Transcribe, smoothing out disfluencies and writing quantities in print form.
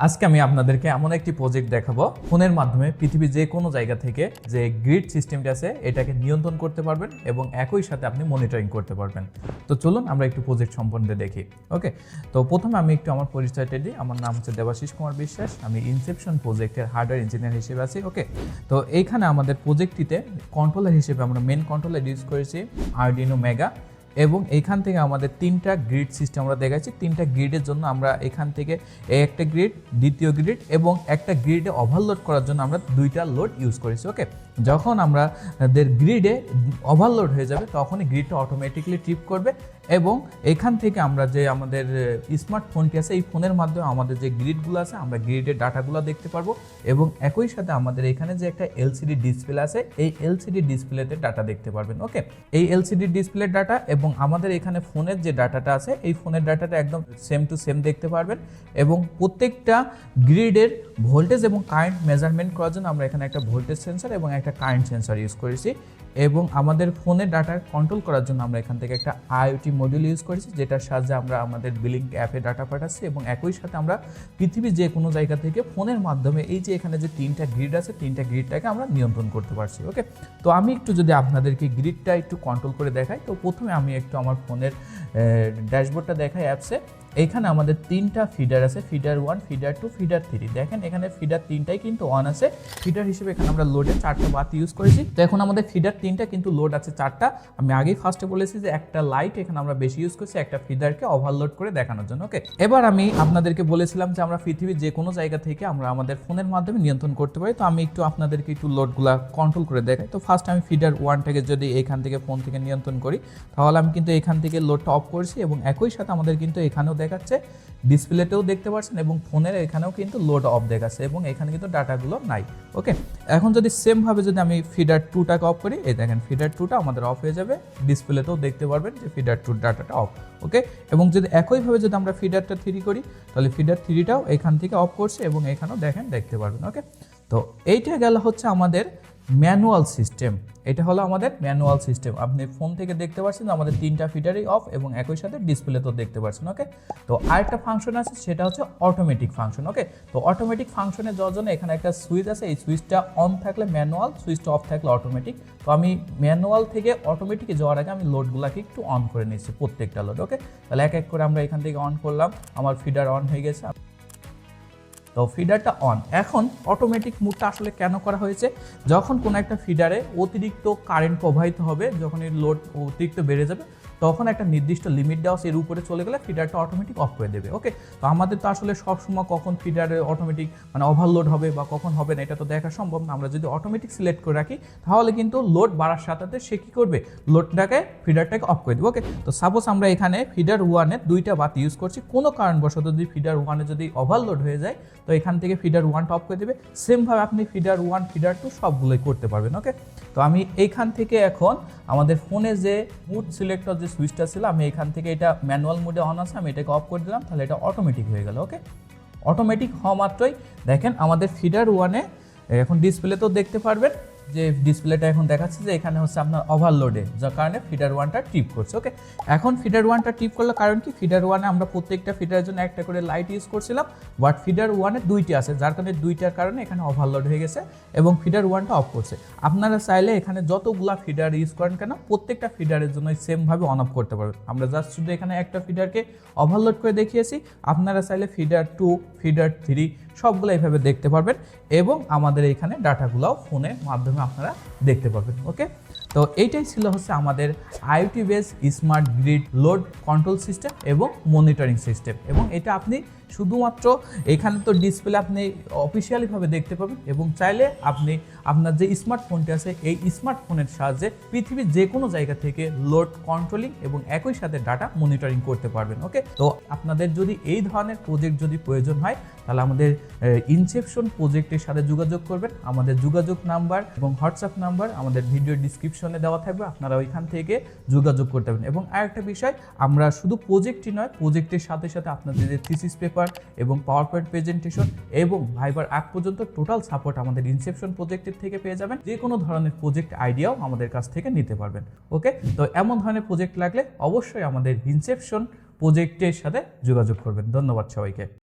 আজকে আমি আপনাদেরকে এমন একটি প্রজেক্ট দেখাবো ফোনের মাধ্যমে পৃথিবীর যে কোনো জায়গা থেকে যে গ্রিড সিস্টেমটা আছে এটাকে নিয়ন্ত্রণ করতে পারবেন এবং একই সাথে আপনি মনিটরিং করতে পারবেন। তো চলুন আমরা একটু প্রজেক্ট সম্বন্ধে দেখি। ওকে, তো প্রথমে আমি একটু আমার পরিচয়টা দিই। আমার নাম হচ্ছে দেবাশিস কুমার বিশ্বাস, আমি ইনসেপশন প্রজেক্টের হার্ডওয়্যার ইঞ্জিনিয়ার হিসেবে আছি। ওকে, তো এইখানে আমাদের প্রজেক্টটিতে কন্ট্রোলার হিসেবে আমরা মেন কন্ট্রোলার ইউজ করেছি আরডিনো মেগা, এবং এইখান থেকে আমাদের তিনটা গ্রিড সিস্টেম আমরা দেখাচ্ছি। তিনটা গ্রিডের জন্য আমরা এখান থেকে একটা গ্রিড, দ্বিতীয় গ্রিড এবং একটা গ্রিডে ওভারলোড করার জন্য আমরা দুইটা লোড ইউজ করেছি। ওকে, যখন আমাদের গ্রিডে ওভারলোড হয়ে যাবে তখনই গ্রিডটা অটোমেটিকলি ট্রিপ করবে এবং এখান থেকে আমরা যে আমাদের স্মার্টফোনটি আছে এই ফোনের মাধ্যমে আমাদের যে গ্রিডগুলো আছে আমরা গ্রিডের ডাটাগুলো দেখতে পারবো এবং একই সাথে আমাদের এখানে যে একটা এলসিডি ডিসপ্লে আছে এই এলসিডি ডিসপ্লেতে ডাটা দেখতে পারবেন। ওকে, এই এলসিডি ডিসপ্লের ডাটা এবং আমাদের এখানে ফোনের যে ডাটাটা আছে এই ফোনের ডাটাটা একদম সেম টু সেম দেখতে পারবেন এবং প্রত্যেকটা গ্রিডের ভোল্টেজ এবং কারেন্ট মেজারমেন্ট করার জন্য আমরা এখানে একটা ভোল্টেজ সেন্সর এবং একটা কারেন্ট সেন্সর ইউজ করেছি এবং আমাদের ফোনের ডাটা কন্ট্রোল করার জন্য আমরা এখান থেকে একটা আইওটি মডিউল ইউজ করেছি যেটার সাহায্যে আমরা আমাদের বিলিং অ্যাপে ডাটা পাঠাচ্ছি এবং একই সাথে আমরা পৃথিবীর যে কোনো জায়গা থেকে ফোনের মাধ্যমে এই যে এখানে যে তিনটা গ্রিড আছে তিনটা গ্রিডটাকে আমরা নিয়ন্ত্রণ করতে পারছি। ওকে, তো আমি একটু যদি আপনাদেরকে গ্রিডটা একটু কন্ট্রোল করে দেখাই, তো প্রথমে আমি একটু আমার ফোনের ড্যাশবোর্ডটা দেখাই অ্যাপসে। এইখানে আমাদের তিনটা ফিডার আছে, ফিডার 1, ফিডার 2, ফিডার 3। দেখেন এখানে ফিডার 3টাই কিন্তু অন আছে। ফিডার হিসেবে এখানে আমরা লোডে 4টা বাতি ইউজ করেছি। তো এখন আমাদের ফিডার 3টা কিন্তু লোড আছে 4টা। আমি আগেই ফার্স্টে বলেছি যে একটা লাইট এখানে আমরা বেশি ইউজ করছি একটা ফিডারকে ওভারলোড করে দেখানোর জন্য। ওকে, এবার আমি আপনাদেরকে বলেছিলাম যে আমরা পৃথিবীর যে কোনো জায়গা থেকে আমরা আমাদের ফোনের মাধ্যমে নিয়ন্ত্রণ করতে পারি। তো আমি একটু আপনাদেরকে একটু লোডগুলা কন্ট্রোল করে দেখাই। তো ফার্স্ট আমি ফিডার 1টাকে যদি এখান থেকে ফোন থেকে নিয়ন্ত্রণ করি তাহলে আমি কিন্তু এখান থেকে লোডটা অফ করছি এবং একই সাথে আমাদের কিন্তু এখানেও দেখাচ্ছে, ডিসপ্লেতেও দেখতে পাচ্ছেন এবং ফোনের এখানেও কিন্তু লোড অফ দেখাচ্ছে এবং এখানে কিন্তু ডাটাগুলো নাই। ওকে, এখন যদি সেমভাবে যদি আমি ফিডার 2টাকে অফ করি, এই দেখেন ফিডার 2টা আমাদের অফ হয়ে যাবে, ডিসপ্লেতেও দেখতে পারবেন যে ফিডার 2 ডাটাটা অফ। ওকে, এবং যদি একইভাবে যদি আমরা ফিডারটা 3 করি তাহলে ফিডার 3টাও এখান থেকে অফ করছে এবং এখানেও দেখেন দেখতে পারবেন। ওকে, তো এইটা গেল হচ্ছে আমাদের ম্যানুয়াল সিস্টেম। এটা হলো আমাদের ম্যানুয়াল সিস্টেম। আপনি ফোন থেকে দেখতে পাচ্ছেন আমাদের তিনটা ফিডারই অফ এবং একই সাথে ডিসপ্লেতেও দেখতে পাচ্ছেন। ওকে, তো আরেকটা ফাংশন আছে সেটা হচ্ছে অটোমেটিক ফাংশন। ওকে, তো অটোমেটিক ফাংশনে যাওয়ার জন্য এখানে একটা সুইচ আছে, এই সুইচটা অন থাকলে ম্যানুয়াল, সুইচটা অফ থাকলে অটোমেটিক। তো আমি ম্যানুয়াল থেকে অটোমেটিকে যাওয়ার আগে আমি লোডগুলোকে একটু অন করে নিচ্ছি, প্রত্যেকটা লোড। ওকে, তাহলে এক এক করে আমরা এখান থেকে অন করলাম। আমার ফিডার অন হয়ে গেছে, তো ফিডারটা অন। এখন অটোমেটিক মুডটা আসলে কেন করা হয়েছে, যখন কোনো একটা ফিডারে অতিরিক্ত কারেন্ট প্রবাহিত হবে, যখন এই লোড অতিরিক্ত বেড়ে যাবে তখন একটা নির্দিষ্ট লিমিট দেওয়া এর উপরে চলে গেলে ফিডারটা অটোমেটিক অফ করে দেবে। ওকে, তো আমাদের তো আসলে সবসময় কখন ফিডারে অটোমেটিক ওভারলোড হবে বা কখন হবে না এটা তো দেখা সম্ভব না। আমরা যদি অটোমেটিক সিলেক্ট করে রাখি তাহলে কিন্তু লোড বাড়ার সাথে সাথে সে কী করবে, লোডটাকে ফিডারটাকে অফ করে দেবে। ওকে, তো সাপোজ আমরা এখানে ফিডার 1-এর 2টা বাতি ইউজ করছি, কোনো কারণবশত যদি ফিডার 1-এ যদি ওভারলোড হয়ে যায় তো এখান থেকে ফিডার 1টা অফ করে দেবে। সেমভাবে আপনি ফিডার 1, ফিডার 2 সবগুলোই করতে পারবেন। ওকে, তো আমি এইখান থেকে এখন আমাদের ফোনে যে মুড সিলেক্টর যে সুইচটা ছিল আমি এখান থেকে এটা ম্যানুয়াল মোডে অন আছে, আমি এটাকে অফ করে দিলাম, তাহলে এটা অটোমেটিক হয়ে গেল। ওকে, অটোমেটিক হওয়া মাত্রই দেখেন আমাদের ফিডার 1-এ এখন ডিসপ্লেতেও দেখতে পারবেন যে ডিসপ্লেটা এখন দেখাচ্ছে যে এখানে হচ্ছে আপনার ওভারলোডে, যার কারণে ফিডার 1টা ট্রিপ করছে। ওকে, এখন ফিডার 1টা ট্রিপ করলো কারণ কি, ফিডার 1-এ আমরা প্রত্যেকটা ফিডারের জন্য একটা করে লাইট ইউজ করছিলাম, বাট ফিডার 1-এ 2টি আছে যার কারণে 2টার কারণে এখানে ওভারলোড হয়ে গেছে এবং ফিডার 1টা অফ করছে। আপনারা চাইলে এখানে যতগুলা ফিডার ইউজ করেন কেন প্রত্যেকটা ফিডারের জন্য সেমভাবে অন অফ করতে পারবেন। আমরা জাস্ট শুধু এখানে একটা ফিডারকে ওভারলোড করে দেখিয়েছি, আপনারা চাইলে ফিডার 2, ফিডার 3 সবগুলো এইভাবে দেখতে পারবেন এবং আমাদের এখানে ডাটাগুলোও ফোনের মাধ্যমে আপনারা দেখতে পাবেন। ওকে, তো এইটাই ছিল হচ্ছে আমাদের IoT base smart grid load control system এবং মনিটরিং সিস্টেম। এবং এটা আপনি শুধুমাত্র এখানে তো ডিসপ্লে আপনি অফিসিয়ালিভাবে দেখতে পাবেন এবং চাইলে আপনি আপনার যে স্মার্টফোনটি আছে এই স্মার্টফোনের সাহায্যে পৃথিবীর যে কোনো জায়গা থেকে লোড কন্ট্রোলিং এবং একই সাথে ডাটা মনিটরিং করতে পারবেন। ওকে, তো আপনাদের যদি এই ধরনের প্রজেক্ট যদি প্রয়োজন হয় তাহলে আমাদের ইনসেপশন প্রজেক্টের সাথে যোগাযোগ করবেন। আমাদের যোগাযোগ নাম্বার এবং হোয়াটসঅ্যাপ নাম্বার আমাদের ভিডিও ডিসক্রিপশনে দেওয়া থাকবে, আপনারা ওইখান থেকে যোগাযোগ করতে পারেন। এবং আরেকটা বিষয়, আমরা শুধু প্রজেক্টই নয়, প্রজেক্টের সাথে সাথে আপনাদের যে থিসিস পেপার এবং পাওয়ার পয়েন্ট প্রেজেন্টেশন এবং ভাইবার আগ পর্যন্ত টোটাল সাপোর্ট আমাদের ইনসেপশন প্রজেক্টের থেকে পেয়ে যাবেন। যে কোনো ধরনের প্রজেক্ট আইডিয়াও আমাদের কাছ থেকে নিতে পারবেন। ওকে, তো এমন ধরনের প্রজেক্ট লাগলে অবশ্যই আমাদের ইনসেপশন প্রজেক্টের সাথে যোগাযোগ করবেন। ধন্যবাদ সবাইকে।